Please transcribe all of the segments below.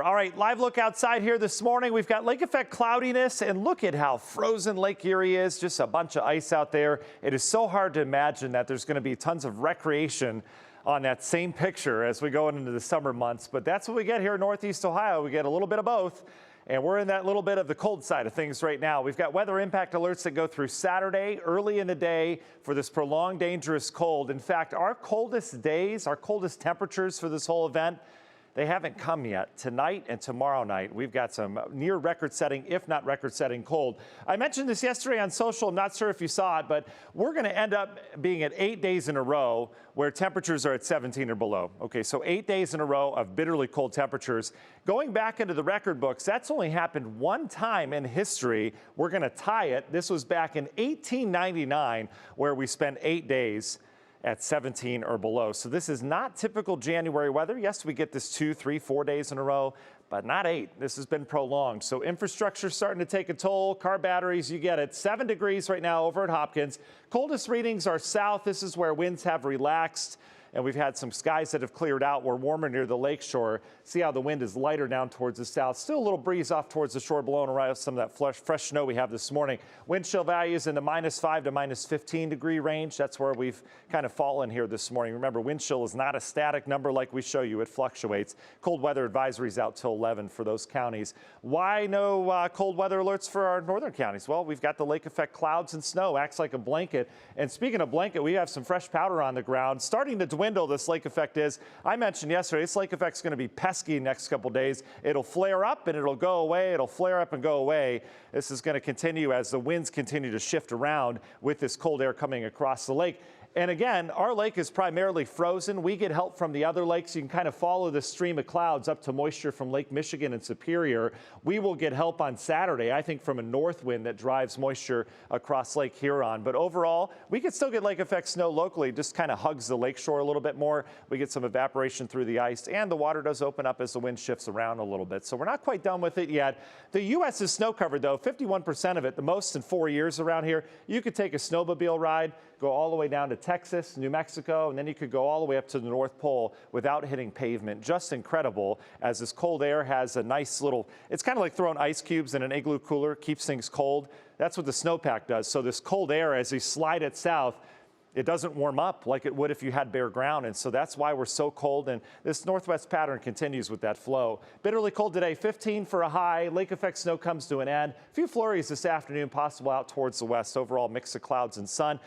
All right, live look outside here this morning. We've got lake effect cloudiness, and look at how frozen Lake Erie is. Just a bunch of ice out there. It is so hard to imagine that there's going to be tons of recreation on that same picture as we go into the summer months. But that's what we get here in Northeast Ohio. We get a little bit of both. And we're in that little bit of the cold side of things right now. We've got weather impact alerts that go through Saturday early in the day for this prolonged dangerous cold. In fact, our coldest days, our coldest temperatures for this whole event, they haven't come yet. Tonight and tomorrow night, we've got some near record-setting, if not record-setting cold. I mentioned this yesterday on social. I'm not sure if you saw it, but we're going to end up being at 8 days in a row where temperatures are at 17 or below. Okay, so 8 days in a row of bitterly cold temperatures. Going back into the record books, that's only happened one time in history. We're going to tie it. This was back in 1899, where we spent 8 days at 17 or below. So this is not typical January weather. Yes, we get this 2, 3, 4 days in a row, but not 8. This has been prolonged. So infrastructure starting to take a toll. Car batteries, you get it. 7 degrees right now over at Hopkins. Coldest readings are south. This is where winds have relaxed, and we've had some skies that have cleared out. We're warmer near the lakeshore. See how the wind is lighter down towards the south. Still a little breeze off towards the shore, blowing around some of that fresh snow we have this morning. Wind chill values in the -5 to -15 degree range. That's where we've kind of fallen here this morning. Remember, wind chill is not a static number like we show you. It fluctuates. Cold weather advisories out till 11 for those counties. Why no cold weather alerts for our northern counties? Well, we've got the lake effect clouds and snow. Acts like a blanket. And speaking of blanket, we have some fresh powder on the ground. Starting to dwindle, this lake effect is. I mentioned yesterday, this lake effect is going to be pesky next couple days. It'll flare up and it'll go away. It'll flare up and go away. This is going to continue as the winds continue to shift around with this cold air coming across the lake. And again, our lake is primarily frozen. We get help from the other lakes. You can kind of follow the stream of clouds up to moisture from Lake Michigan and Superior. We will get help on Saturday, I think, from a north wind that drives moisture across Lake Huron. But overall, we could still get lake effect snow locally. Just kind of hugs the lakeshore a little bit more. We get some evaporation through the ice, and the water does open up as the wind shifts around a little bit. So we're not quite done with it yet. The U.S. is snow covered, though, 51% of it, the most in 4 years around here. You could take a snowmobile ride, go all the way down to Texas, New Mexico, and then you could go all the way up to the North Pole without hitting pavement. Just incredible, as this cold air has a nice little, it's kind of like throwing ice cubes in an igloo cooler, keeps things cold. That's what the snowpack does. So this cold air, as you slide it south, it doesn't warm up like it would if you had bare ground, and so that's why we're so cold, and this northwest pattern continues with that flow. Bitterly cold today, 15 for a high. Lake effect snow comes to an end. A few flurries this afternoon, possible out towards the west. Overall mix of clouds and sun.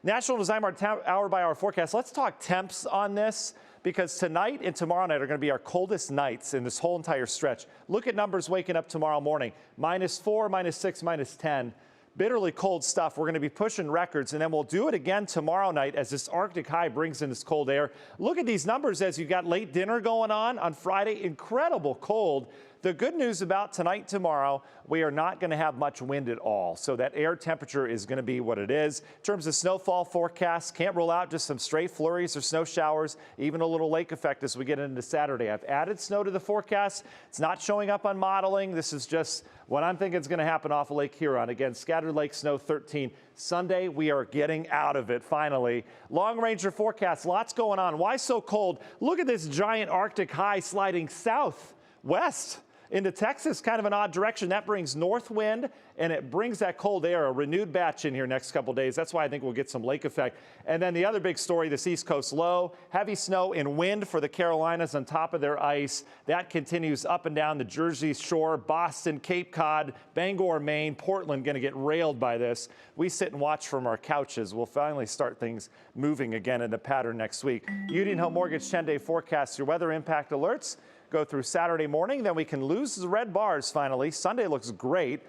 National Design hour-by-hour forecast. Let's talk temps on this, because tonight and tomorrow night are going to be our coldest nights in this whole entire stretch. Look at numbers waking up tomorrow morning. -4, -6, -10. Bitterly cold stuff. We're going to be pushing records, and then we'll do it again tomorrow night as this Arctic high brings in this cold air. Look at these numbers as you've got late dinner going on Friday. Incredible cold. The good news about tonight, tomorrow, we are not going to have much wind at all. So that air temperature is going to be what it is. In terms of snowfall forecasts, can't rule out just some stray flurries or snow showers, even a little lake effect as we get into Saturday. I've added snow to the forecast. It's not showing up on modeling. This is just what I'm thinking is going to happen off of Lake Huron. Again, scattered lake snow 13. Sunday, we are getting out of it finally. Long ranger forecast, lots going on. Why so cold? Look at this giant Arctic high sliding southwest into Texas, kind of an odd direction. That brings north wind, and it brings that cold air, a renewed batch in here next couple days. That's why I think we'll get some lake effect. And then the other big story, this East Coast low, heavy snow and wind for the Carolinas on top of their ice. That continues up and down the Jersey Shore, Boston, Cape Cod, Bangor, Maine, Portland going to get railed by this. We sit and watch from our couches. We'll finally start things moving again in the pattern next week. Union Home Mortgage 10-day forecast, your weather impact alerts go through Saturday morning, then we can lose the red bars finally. Sunday looks great,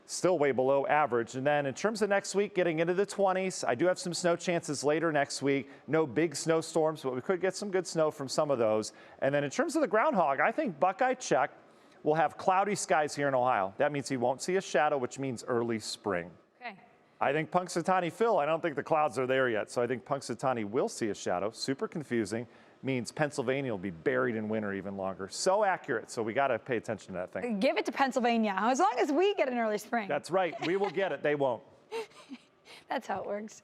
still way below average. And then in terms of next week, getting into the 20s, I do have some snow chances later next week. No big snowstorms, but we could get some good snow from some of those. And then in terms of the groundhog, I think Buckeye Check will have cloudy skies here in Ohio. That means he won't see a shadow, which means early spring. Okay. I think Punxsutawney Phil, I don't think the clouds are there yet, so I think Punxsutawney will see a shadow. Super confusing. Means Pennsylvania will be buried in winter even longer. So accurate, so we got to pay attention to that thing. Give it to Pennsylvania, as long as we get an early spring. That's right. We will get it. They won't. That's how it works.